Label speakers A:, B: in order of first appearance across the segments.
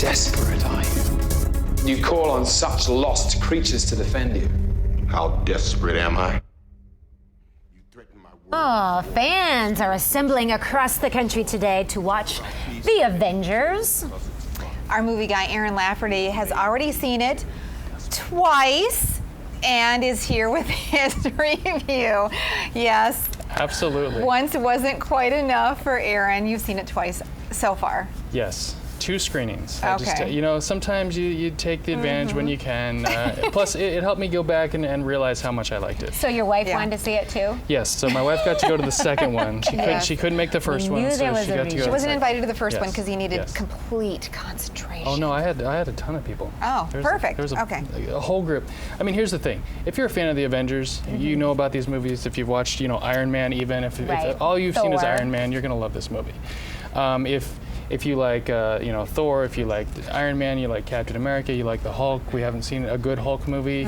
A: desperate are you? You call on such lost creatures to defend you.
B: How desperate am I?
C: Oh, fans are assembling across the country today to watch The Avengers.
D: Our movie guy, Aaron Lafferty, has already seen it twice and is here with his review. Yes.
E: Absolutely.
D: Once wasn't quite enough for Aaron. You've seen it twice so far.
E: Yes. 2 screenings.
D: Okay.
E: Sometimes you take the advantage when you can. Plus, it helped me go back and realize how much I liked it.
C: So your wife wanted to see it too?
E: Yes. So my wife got to go to the second one. She couldn't make the first one, so she got to go.
D: She wasn't invited to the first one
E: Yes.
D: because he needed
E: Yes.
D: complete concentration.
E: Oh no, I had a ton of people.
D: Oh, perfect.
E: There was
D: Okay.
E: a whole group. I mean, here's the thing: if you're a fan of the Avengers, you know about these movies. If you've watched, Iron Man, even if all you've seen is
C: Thor.
E: Iron Man, you're gonna love this movie. If you like, Thor, if you like Iron Man, you like Captain America, you like the Hulk. We haven't seen a good Hulk movie.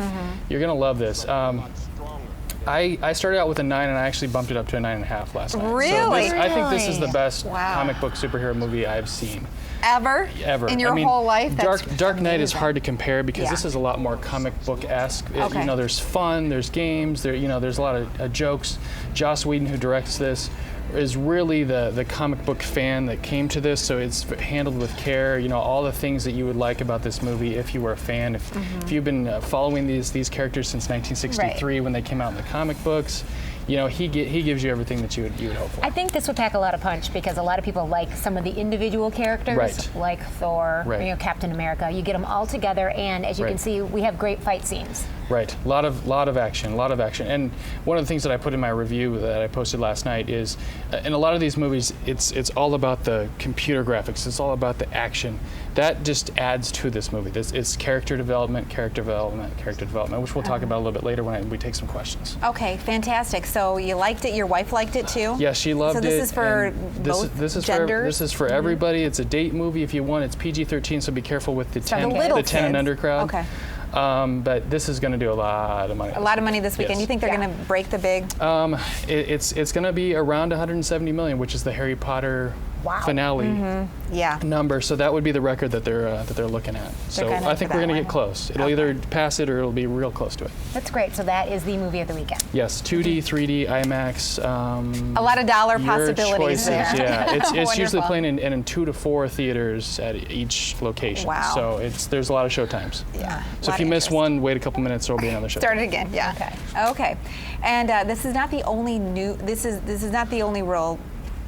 E: You're gonna love this. I started out with a 9, and I actually bumped it up to a 9.5 last night.
D: Really?
E: So I think this is the best
D: Wow.
E: comic book superhero movie I've seen.
D: Ever?
E: Ever.
D: In your whole life?
E: Dark Knight is
D: amazing.
E: hard to compare because
D: Yeah.
E: this is a lot more comic book-esque.
D: Okay.
E: There's fun, there's games, there's a lot of jokes. Joss Whedon, who directs this, is really the comic book fan that came to this, so it's handled with care. All the things that you would like about this movie if you were a fan. If you've been following these characters since 1963 when they came out in the comic books, he gives you everything that you would hope for.
C: I think this would pack a lot of punch because a lot of people like some of the individual characters, like Thor, Captain America. You get them all together, and as you can see, we have great fight scenes.
E: Right, a lot of action. And one of the things that I put in my review that I posted last night is, in a lot of these movies, it's all about the computer graphics. It's all about the action. That just adds to this movie. It's character development, which we'll talk about a little bit later when we take some questions.
D: Okay, fantastic. So you liked it. Your wife liked it too.
E: Yeah, she loved it.
D: So this is for both genders.
E: This is for everybody. It's a date movie if you want. It's PG-13, so be careful with the 10 and under crowd.
D: Okay.
E: But this is going to do a lot of money.
D: A lot of money this weekend.
E: Yes.
D: You think they're going to break the big?
E: It's going to be around 170 million, which is the Harry Potter finale number. So that would be the record that they're looking at. So I think we're going to get close. It'll either pass it or it'll be real close to it.
C: That's great. So that is the movie of the weekend.
E: Yes, 2D, 3D, IMAX.
D: A lot of dollar
E: your
D: possibilities
E: choices,
D: there.
E: Yeah, it's usually
D: Wonderful.
E: playing in 2 to 4 theaters at each location.
D: Wow.
E: So there's a lot of show times.
D: Yeah.
E: So if you miss one, wait a couple minutes, there'll be another show.
D: Start it again. Yeah. Okay. And this is not the only This is not the only real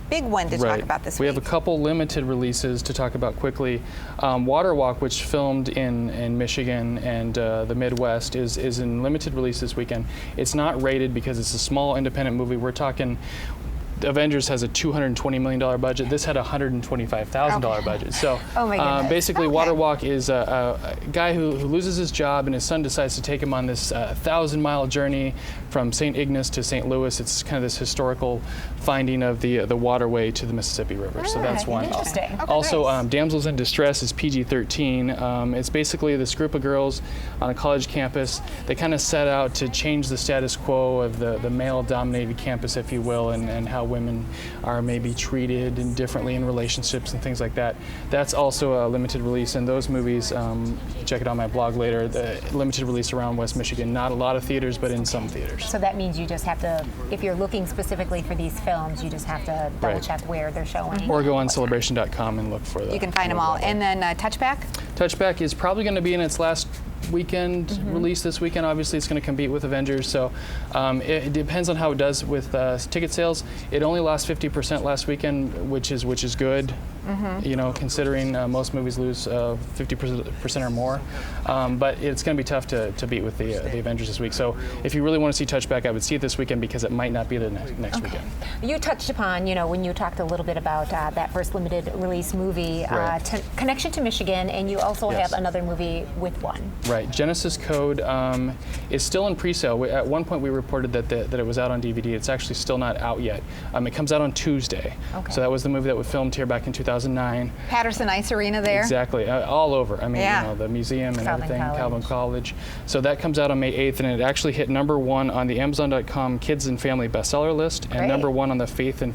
D: big one to talk about this week.
E: We have a couple limited releases to talk about quickly. Waterwalk, which filmed in Michigan and the Midwest, is in limited release this weekend. It's not rated because it's a small independent movie. We're talking Avengers has a $220 million budget. This had a $125,000 budget. So basically, Waterwalk is a guy who loses his job, and his son decides to take him on this 1,000-mile journey from St. Ignace to St. Louis. It's kind of this historical finding of the waterway to the Mississippi River. So that's one.
C: Interesting.
E: Also, Damsels in Distress is PG-13. It's basically this group of girls on a college campus. They kind of set out to change the status quo of the male-dominated campus, if you will, and how women are maybe treated differently in relationships and things like that. That's also a limited release, and those movies, check it on my blog later, the limited release around West Michigan. Not a lot of theaters, but in some theaters.
C: So that means you just have to, if you're looking specifically for these films, you just have to double check where they're showing.
E: Or go on celebration.com and look for them.
D: You can find them all. And then Touchback?
E: Touchback is probably going to be in its last weekend release this weekend. Obviously, it's going to compete with Avengers, so it depends on how it does with ticket sales. It only lost 50% last weekend, which is good. Considering most movies lose 50% or more. But it's going to be tough to beat with the Avengers this week. So if you really want to see Touchback, I would see it this weekend because it might not be the next weekend.
C: You touched upon, when you talked a little bit about that first limited release movie, Connection to Michigan, and you also have another movie with one.
E: Right. Genesis Code is still in pre-sale. At one point we reported that it was out on DVD. It's actually still not out yet. It comes out on Tuesday. Okay. So that was the movie that was filmed here back in 2009.
D: Patterson Ice Arena there.
E: Exactly. All over. I mean, the museum and everything. Calvin College. So that comes out on May 8th, and it actually hit #1 on the Amazon.com Kids and Family bestseller list, and #1 on the Faith and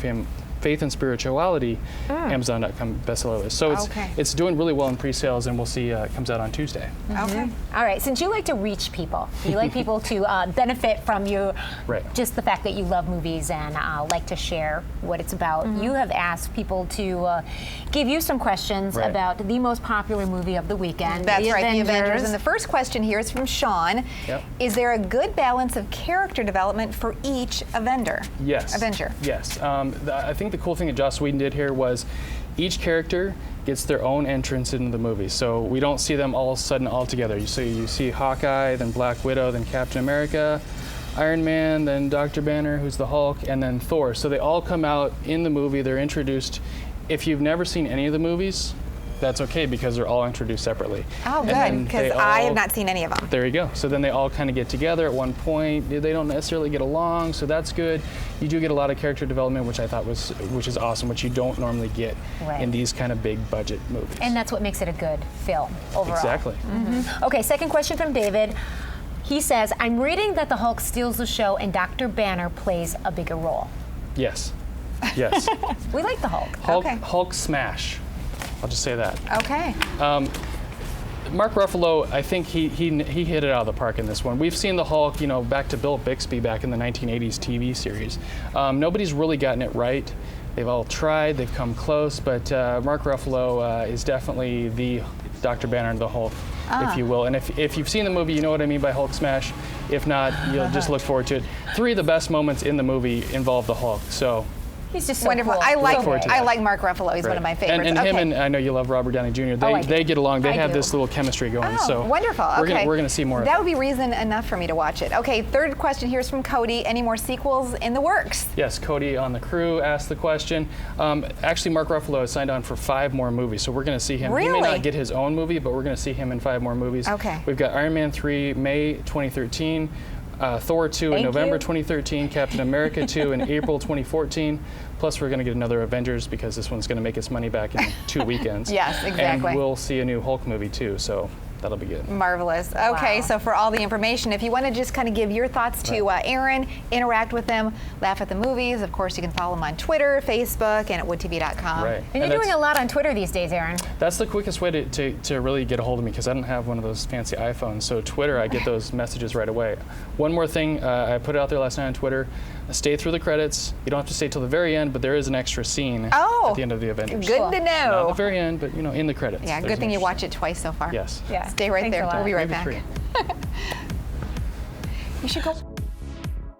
E: Faith and Spirituality, Amazon.com bestseller list. So it's doing really well in pre-sales, and we'll see it comes out on Tuesday.
C: Okay. All right. Since you like to reach people, you like people to benefit from you, just the fact that you love movies and like to share what it's about. You have asked people to give you some questions about the most popular movie of the weekend.
D: That's right, The Avengers. And the first question here is from Sean. Is there a good balance of character development for each Avenger?
E: Yes.
D: Avenger.
E: Yes. I think the cool thing that Joss Whedon did here was each character gets their own entrance into the movie. So we don't see them all of a sudden all together. You see Hawkeye, then Black Widow, then Captain America, Iron Man, then Dr. Banner, who's the Hulk, and then Thor. So they all come out in the movie. They're introduced. If you've never seen any of the movies, that's okay because they're all introduced separately.
D: Oh, good, because I have not seen any of them.
E: There you go. So then they all kind of get together at one point. They don't necessarily get along, so that's good. You do get a lot of character development, which I thought which is awesome, which you don't normally get in these kind of big budget movies.
C: And that's what makes it a good film overall.
E: Exactly.
C: Okay, second question from David. He says, I'm reading that the Hulk steals the show and Dr. Banner plays a bigger role.
E: Yes. Yes.
C: We like the Hulk.
E: Hulk smash. I'll just say that.
D: Okay.
E: Mark Ruffalo, I think he hit it out of the park in this one. We've seen the Hulk, back to Bill Bixby back in the 1980s TV series. Nobody's really gotten it right. They've all tried, they've come close, but Mark Ruffalo is definitely the Dr. Banner, the Hulk, if you will. And if you've seen the movie, you know what I mean by Hulk smash. If not, you'll just look forward to it. 3 of the best moments in the movie involve the Hulk. So.
C: He's just so
D: wonderful.
C: Cool.
D: I like Mark Ruffalo. He's one of my favorites.
E: And him and I know you love Robert Downey Jr. They get along. They have this little chemistry going. So
D: wonderful.
E: We're gonna see more.
D: That would be reason enough for me to watch it. Okay, third question here is from Cody. Any more sequels in the works?
E: Yes, Cody on the crew asked the question. Actually, Mark Ruffalo has signed on for 5 more movies, so we're going to see him.
D: Really?
E: He may not get his own movie, but we're going to see him in 5 more movies.
D: Okay.
E: We've got Iron Man 3, May 2013. Thor 2 in November 2013, Captain America 2 in April 2014. Plus, we're going to get another Avengers because this one's going to make its money back in 2 weekends.
D: Yes, exactly.
E: And we'll see a new Hulk movie too, so that'll be good.
D: Marvelous. Okay, so for all the information, if you want to just kind of give your thoughts to Aaron, interact with them, laugh at the movies, of course, you can follow him on Twitter, Facebook, and at woodtv.com.
E: Right.
C: And you're doing a lot on Twitter these days, Aaron.
E: That's the quickest way to really get a hold of me because I don't have one of those fancy iPhones. So Twitter, I get those messages right away. One more thing, I put it out there last night on Twitter. Stay through the credits. You don't have to stay till the very end, but there is an extra scene at the end of the Avengers.
D: Good to know.
E: Not at the very end, but in the credits.
D: Yeah, good thing you watch it twice so far.
E: Yes.
C: Yeah.
D: Stay right there. We'll be right
E: Maybe
D: back.
E: 3.
D: You should go.